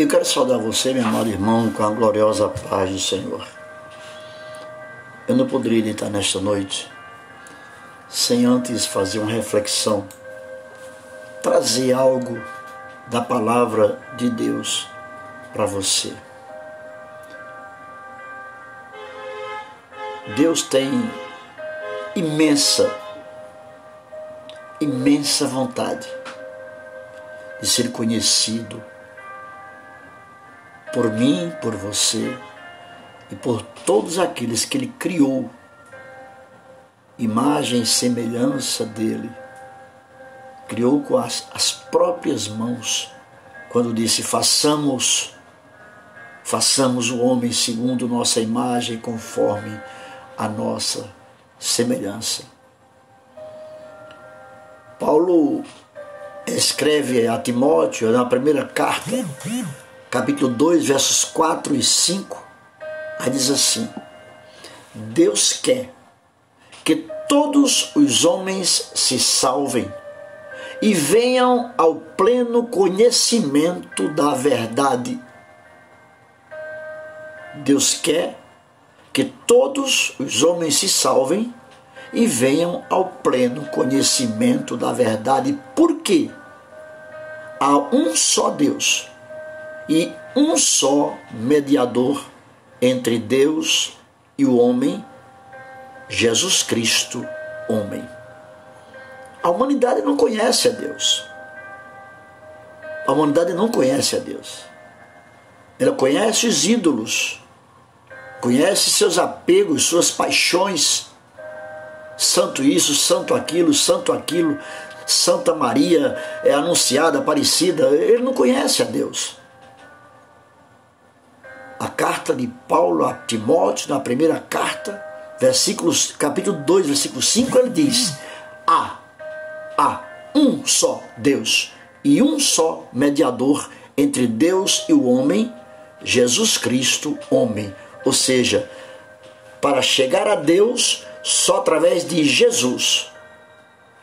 Eu quero saudar você, meu amado irmão, com a gloriosa paz do Senhor. Eu não poderia deitar nesta noite sem antes fazer uma reflexão, trazer algo da palavra de Deus para você. Deus tem imensa vontade de ser conhecido por mim, por você e por todos aqueles que Ele criou, imagem e semelhança dEle, criou com as próprias mãos, quando disse: façamos o homem segundo nossa imagem, conforme a nossa semelhança. Paulo escreve a Timóteo, na primeira carta, capítulo 2, versos 4 e 5, aí diz assim: Deus quer que todos os homens se salvem e venham ao pleno conhecimento da verdade. Deus quer que todos os homens se salvem e venham ao pleno conhecimento da verdade. Por quê? Há um só Deus e um só mediador entre Deus e o homem, Jesus Cristo, homem. A humanidade não conhece a Deus. A humanidade não conhece a Deus. Ela conhece os ídolos, conhece seus apegos, suas paixões. Santo isso, santo aquilo, Santa Maria é anunciada, Aparecida. Ele não conhece a Deus. A carta de Paulo a Timóteo, na primeira carta, capítulo 2, versículo 5, ele diz: há um só Deus e um só mediador entre Deus e o homem, Jesus Cristo, homem. Ou seja, para chegar a Deus, só através de Jesus.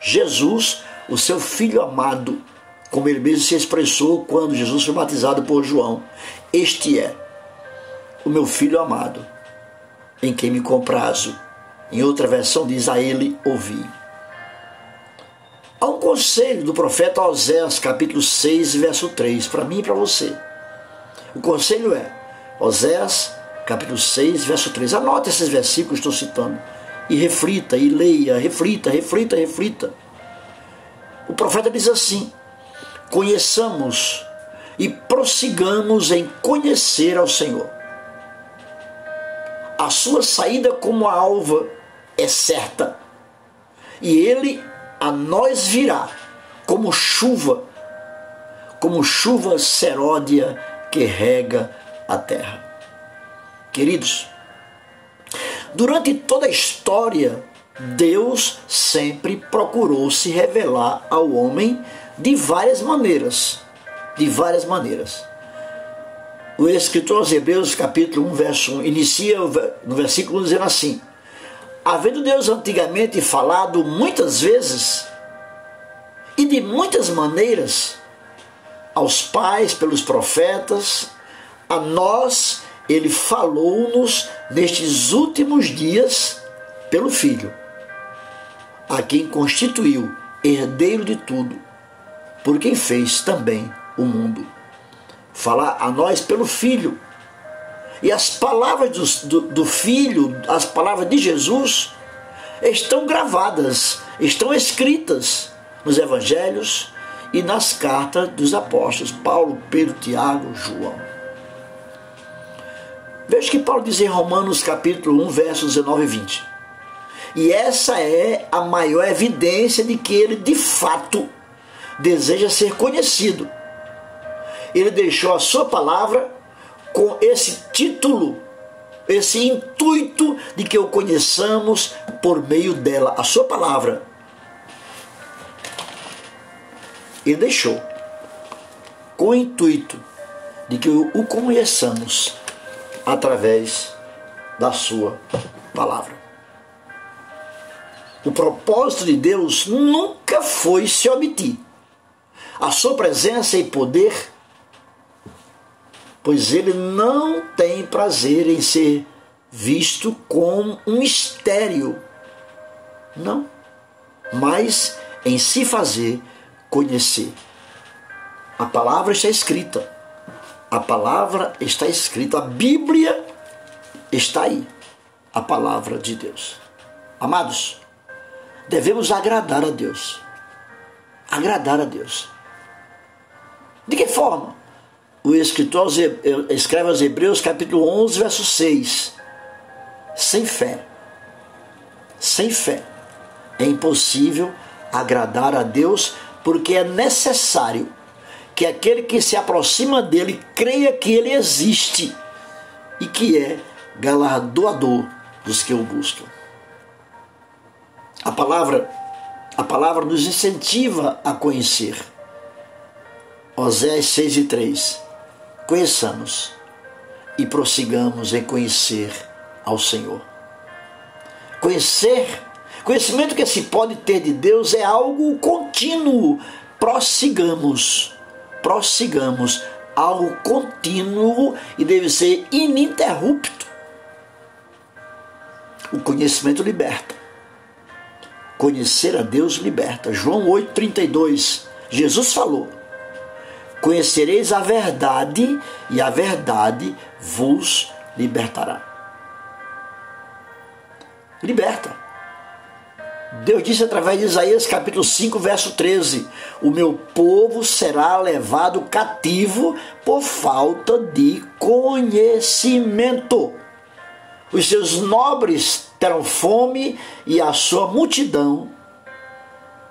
Jesus, o seu Filho amado, como ele mesmo se expressou quando Jesus foi batizado por João: este é o meu Filho amado, em quem me comprazo. Em outra versão diz: a ele ouvi. Há um conselho do profeta Oséias, capítulo 6, verso 3, para mim e para você. O conselho é Oséias, capítulo 6, verso 3. Anote esses versículos que estou citando e reflita, e leia, reflita. O profeta diz assim: conheçamos e prossigamos em conhecer ao Senhor. A sua saída como a alva é certa, e ele a nós virá como chuva seródia que rega a terra. Queridos, durante toda a história, Deus sempre procurou se revelar ao homem de várias maneiras. O escritor aos Hebreus, capítulo 1, verso 1, inicia no versículo 1 dizendo assim: havendo Deus antigamente falado muitas vezes e de muitas maneiras aos pais pelos profetas, a nós ele falou-nos nestes últimos dias pelo Filho, a quem constituiu herdeiro de tudo, por quem fez também o mundo. Falar a nós pelo Filho. E as palavras do Filho, as palavras de Jesus, estão gravadas, estão escritas nos Evangelhos e nas cartas dos apóstolos Paulo, Pedro, Tiago, João. Veja que Paulo diz em Romanos capítulo 1, versos 19 e 20. E essa é a maior evidência de que ele de fato deseja ser conhecido. Ele deixou a sua palavra com esse título, esse intuito de que o conheçamos por meio dela, a sua palavra. Ele deixou com o intuito de que o conheçamos através da sua palavra. O propósito de Deus nunca foi se omitir. A sua presença e poder pois ele não tem prazer em ser visto como um mistério, não, mas em se fazer conhecer. A palavra está escrita, a palavra está escrita, a Bíblia está aí, a palavra de Deus. Amados, devemos agradar a Deus. Agradar a Deus. De que forma? O escritor escreve aos Hebreus, capítulo 11, verso 6. Sem fé. Sem fé. É impossível agradar a Deus, porque é necessário que aquele que se aproxima dele creia que ele existe e que é galardoador dos que o buscam. A palavra nos incentiva a conhecer. Oséias 6:3. Conheçamos e prossigamos em conhecer ao Senhor. Conhecimento que se pode ter de Deus é algo contínuo. Prossigamos, algo contínuo e deve ser ininterrupto. O conhecimento liberta. Conhecer a Deus liberta. João 8:32. Jesus falou: conhecereis a verdade e a verdade vos libertará. Liberta. Deus disse através de Isaías capítulo 5, verso 13: o meu povo será levado cativo por falta de conhecimento. Os seus nobres terão fome e a sua multidão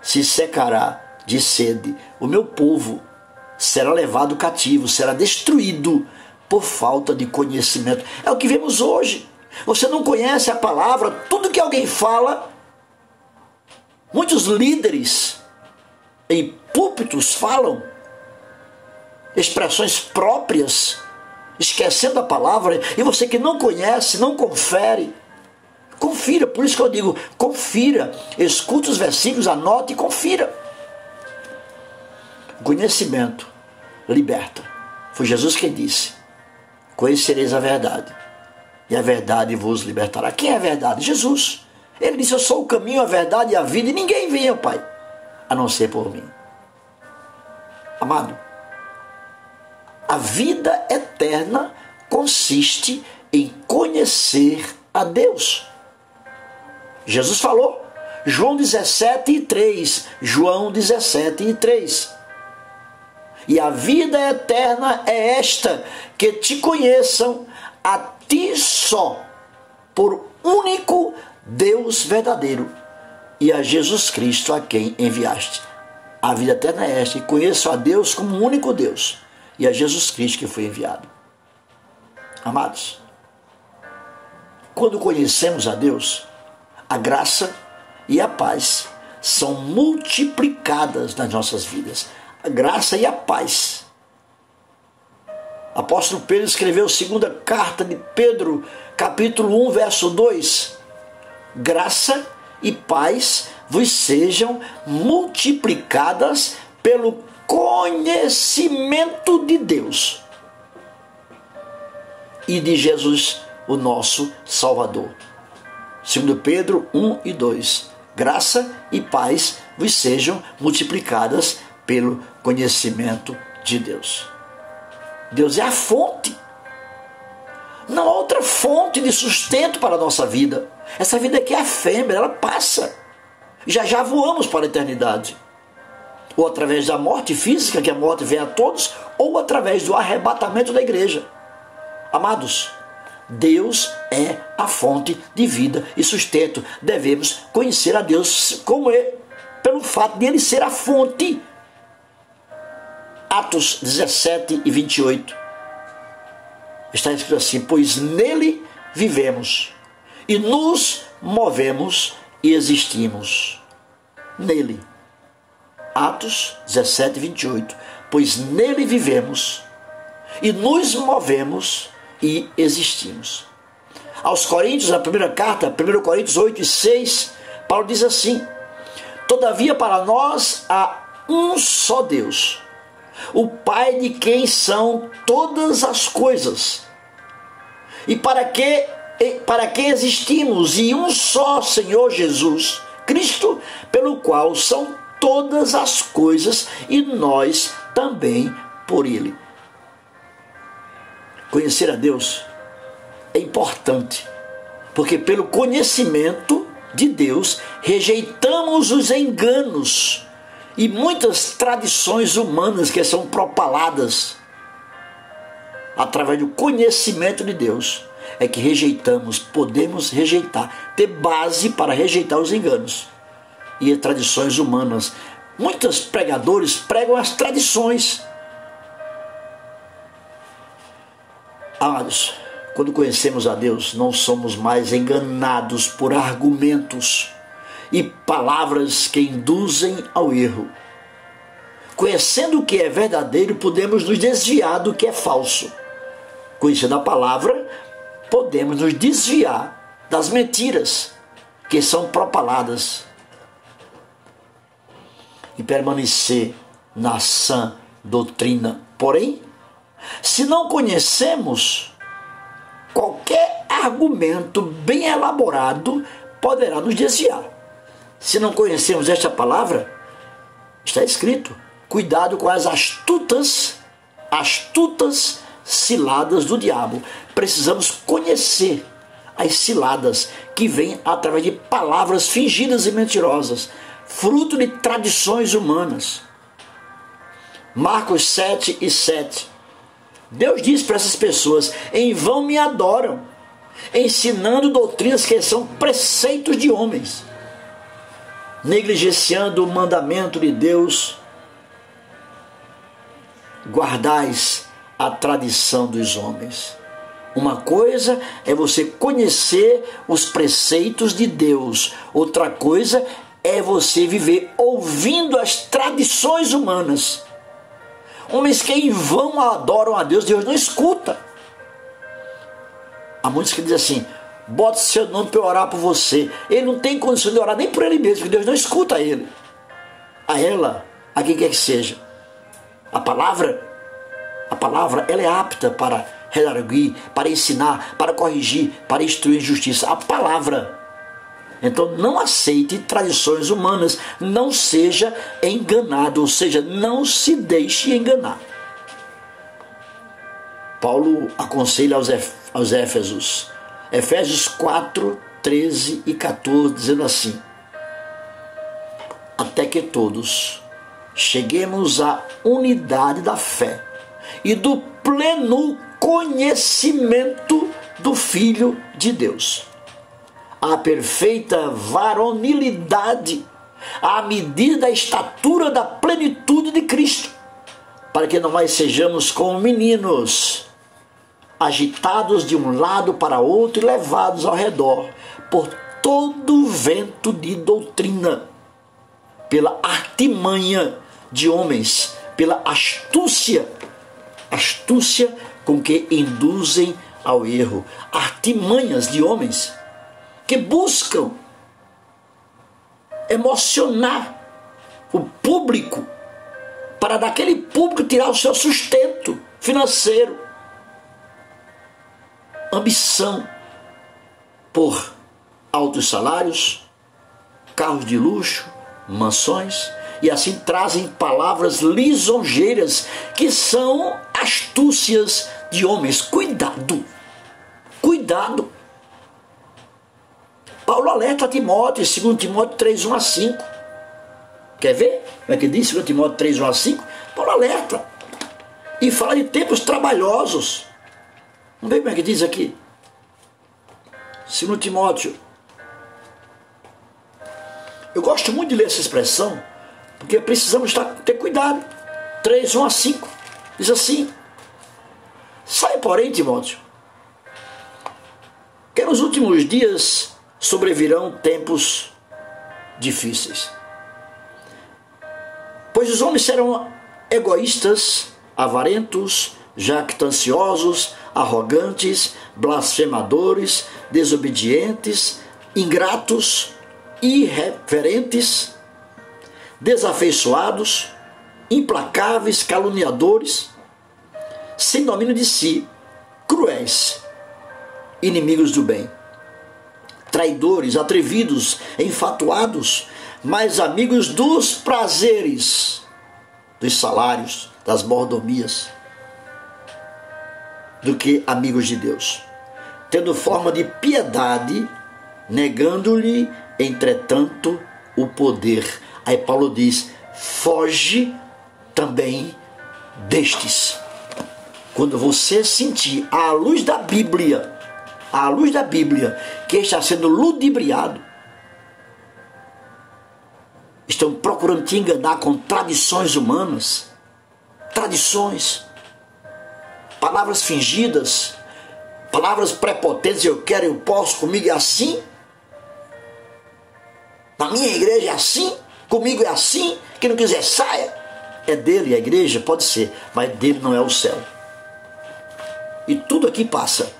se secará de sede. O meu povo será levado cativo, será destruído por falta de conhecimento. É o que vemos hoje. Você não conhece a palavra, tudo que alguém fala. Muitos líderes em púlpitos falam expressões próprias, esquecendo a palavra, e você que não conhece, não confere, confira. Por isso que eu digo, confira, escute os versículos, anote e confira. O conhecimento liberta. Foi Jesus quem disse: conhecereis a verdade e a verdade vos libertará. Quem é a verdade? Jesus. Ele disse: eu sou o caminho, a verdade e a vida, e ninguém vem ao Pai a não ser por mim. Amado, a vida eterna consiste em conhecer a Deus. Jesus falou, João 17:3. João 17:3. E a vida eterna é esta, que te conheçam a ti só, por único Deus verdadeiro, e a Jesus Cristo a quem enviaste. A vida eterna é esta, e conheço a Deus como o único Deus, e a Jesus Cristo que foi enviado. Amados, quando conhecemos a Deus, a graça e a paz são multiplicadas nas nossas vidas. A graça e a paz. Apóstolo Pedro escreveu a segunda carta de Pedro, capítulo 1, verso 2. Graça e paz vos sejam multiplicadas pelo conhecimento de Deus e de Jesus, o nosso Salvador. 2 Pedro 1 e 2. Graça e paz vos sejam multiplicadas pelo conhecimento de Deus. Deus é a fonte. Não há outra fonte de sustento para a nossa vida. Essa vida aqui é efêmera, ela passa. Já já voamos para a eternidade. Ou através da morte física, que a morte vem a todos, ou através do arrebatamento da igreja. Amados, Deus é a fonte de vida e sustento. Devemos conhecer a Deus como é, pelo fato de Ele ser a fonte. Atos 17:28. Está escrito assim: pois nele vivemos e nos movemos e existimos. Nele. Atos 17:28. Pois nele vivemos e nos movemos e existimos. Aos Coríntios, na primeira carta, 1 Coríntios 8:6, Paulo diz assim: todavia para nós há um só Deus o Pai de quem são todas as coisas, e para que existimos, e um só Senhor Jesus Cristo, pelo qual são todas as coisas, e nós também por Ele. Conhecer a Deus é importante, porque pelo conhecimento de Deus rejeitamos os enganos e muitas tradições humanas que são propaladas. Através do conhecimento de Deus é que rejeitamos, podemos rejeitar, ter base para rejeitar os enganos e as tradições humanas. Muitos pregadores pregam as tradições. Amados, quando conhecemos a Deus, não somos mais enganados por argumentos e palavras que induzem ao erro. Conhecendo o que é verdadeiro, podemos nos desviar do que é falso. Conhecendo a palavra, podemos nos desviar das mentiras que são propaladas e permanecer na sã doutrina. Porém, se não conhecemos, qualquer argumento bem elaborado poderá nos desviar. Se não conhecemos esta palavra, está escrito: cuidado com as astutas ciladas do diabo. Precisamos conhecer as ciladas que vêm através de palavras fingidas e mentirosas, fruto de tradições humanas. Marcos 7:7. Deus diz para essas pessoas: em vão me adoram, ensinando doutrinas que são preceitos de homens, negligenciando o mandamento de Deus. Guardais a tradição dos homens. Uma coisa é você conhecer os preceitos de Deus, outra coisa é você viver ouvindo as tradições humanas. Homens que em vão adoram a Deus, Deus não escuta. Há muitos que dizem assim: bota seu nome para eu orar por você. Ele não tem condição de orar nem por ele mesmo, porque Deus não escuta ele, a ela, a quem quer que seja. A palavra ela é apta para redarguir, para ensinar, para corrigir, para instruir em justiça. A palavra. Então não aceite tradições humanas, não seja enganado, ou seja, não se deixe enganar. Paulo aconselha aos Éfesos, Efésios 4, 13 e 14, dizendo assim: até que todos cheguemos à unidade da fé e do pleno conhecimento do Filho de Deus, a perfeita varonilidade, à medida da estatura da plenitude de Cristo, para que não mais sejamos como meninos, agitados de um lado para outro e levados ao redor por todo vento de doutrina, pela artimanha de homens, pela astúcia com que induzem ao erro. Artimanhas de homens que buscam emocionar o público, para daquele público tirar o seu sustento financeiro. Ambição por altos salários, carros de luxo, mansões, e assim trazem palavras lisonjeiras que são astúcias de homens. Cuidado! Paulo alerta a Timóteo, 2 Timóteo 3, 1 a 5. Quer ver como é que diz 2 Timóteo 3, 1 a 5? Paulo alerta e fala de tempos trabalhosos. Vamos ver como é que diz aqui. 2 Timóteo. Eu gosto muito de ler essa expressão, porque precisamos ter cuidado. 3, 1 a 5. Diz assim: sai, porém, Timóteo, que nos últimos dias sobrevirão tempos difíceis, pois os homens serão egoístas, avarentos, jactanciosos, arrogantes, blasfemadores, desobedientes, ingratos, irreverentes, desafeiçoados, implacáveis, caluniadores, sem domínio de si, cruéis, inimigos do bem, traidores, atrevidos, enfatuados, mais amigos dos prazeres, dos salários, das mordomias, do que amigos de Deus, tendo forma de piedade, negando-lhe, entretanto, o poder. Aí Paulo diz: foge também destes. Quando você sentir à luz da Bíblia, que está sendo ludibriado, estão procurando te enganar com tradições humanas, palavras fingidas, palavras prepotentes: eu quero, eu posso, comigo é assim, na minha igreja é assim, comigo é assim, quem não quiser saia. É dele a igreja? Pode ser, mas dele não é o céu. E tudo aqui passa.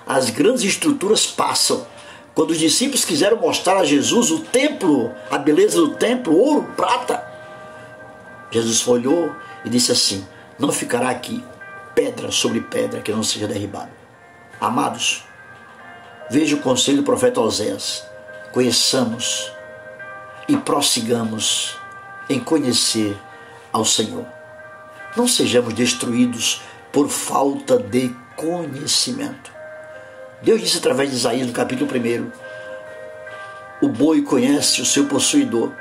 As grandes estruturas passam. Quando os discípulos quiseram mostrar a Jesus o templo, a beleza do templo, ouro, prata, Jesus olhou e disse assim: não ficará aqui pedra sobre pedra que não seja derribada. Amados, veja o conselho do profeta Oséias: conheçamos e prossigamos em conhecer ao Senhor. Não sejamos destruídos por falta de conhecimento. Deus disse através de Isaías no capítulo 1: o boi conhece o seu possuidor,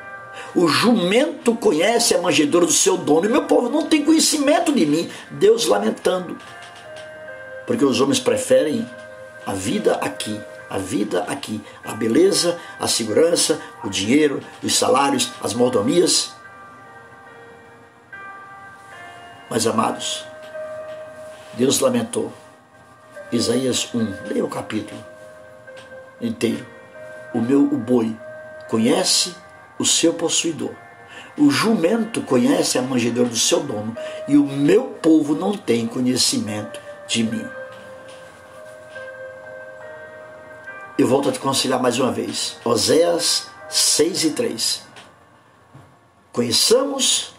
o jumento conhece a manjedoura do seu dono, e meu povo não tem conhecimento de mim. Deus lamentando, porque os homens preferem a vida aqui, a beleza, a segurança, o dinheiro, os salários, as mordomias. Mas, amados, Deus lamentou. Isaías 1, leia o capítulo inteiro. O boi conhece o seu possuidor, o jumento conhece a manjedoura do seu dono, e o meu povo não tem conhecimento de mim. Eu volto a te aconselhar mais uma vez. Oséias 6:3. Conheçamos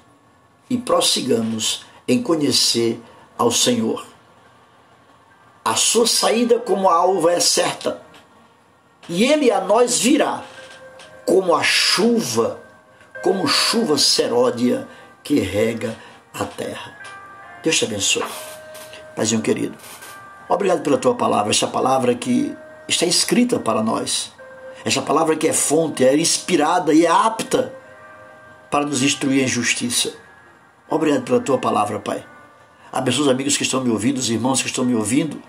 e prossigamos em conhecer ao Senhor. A sua saída como a alva é certa, e ele a nós virá como chuva seródia que rega a terra. Deus te abençoe. Paizinho querido, obrigado pela tua palavra, essa palavra que está escrita para nós, essa palavra que é fonte, é inspirada e é apta para nos instruir em justiça. Obrigado pela tua palavra, Pai. Abençoa os amigos que estão me ouvindo, os irmãos que estão me ouvindo.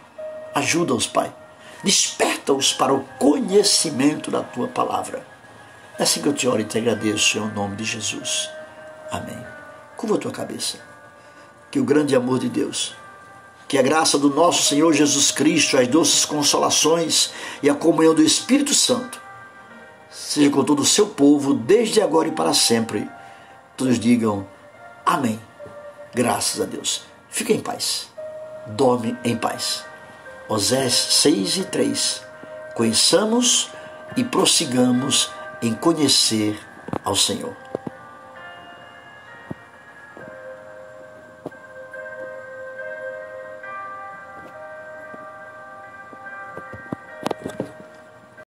Ajuda-os, Pai. Desperta-os para o conhecimento da tua palavra. É assim que eu te oro e te agradeço, em nome de Jesus. Amém. Curva a tua cabeça. Que o grande amor de Deus, que a graça do nosso Senhor Jesus Cristo, as doces consolações e a comunhão do Espírito Santo seja com todo o seu povo, desde agora e para sempre. Todos digam amém. Graças a Deus. Fica em paz. Dorme em paz. Oséias 6:3. Conheçamos e prossigamos em conhecer ao Senhor.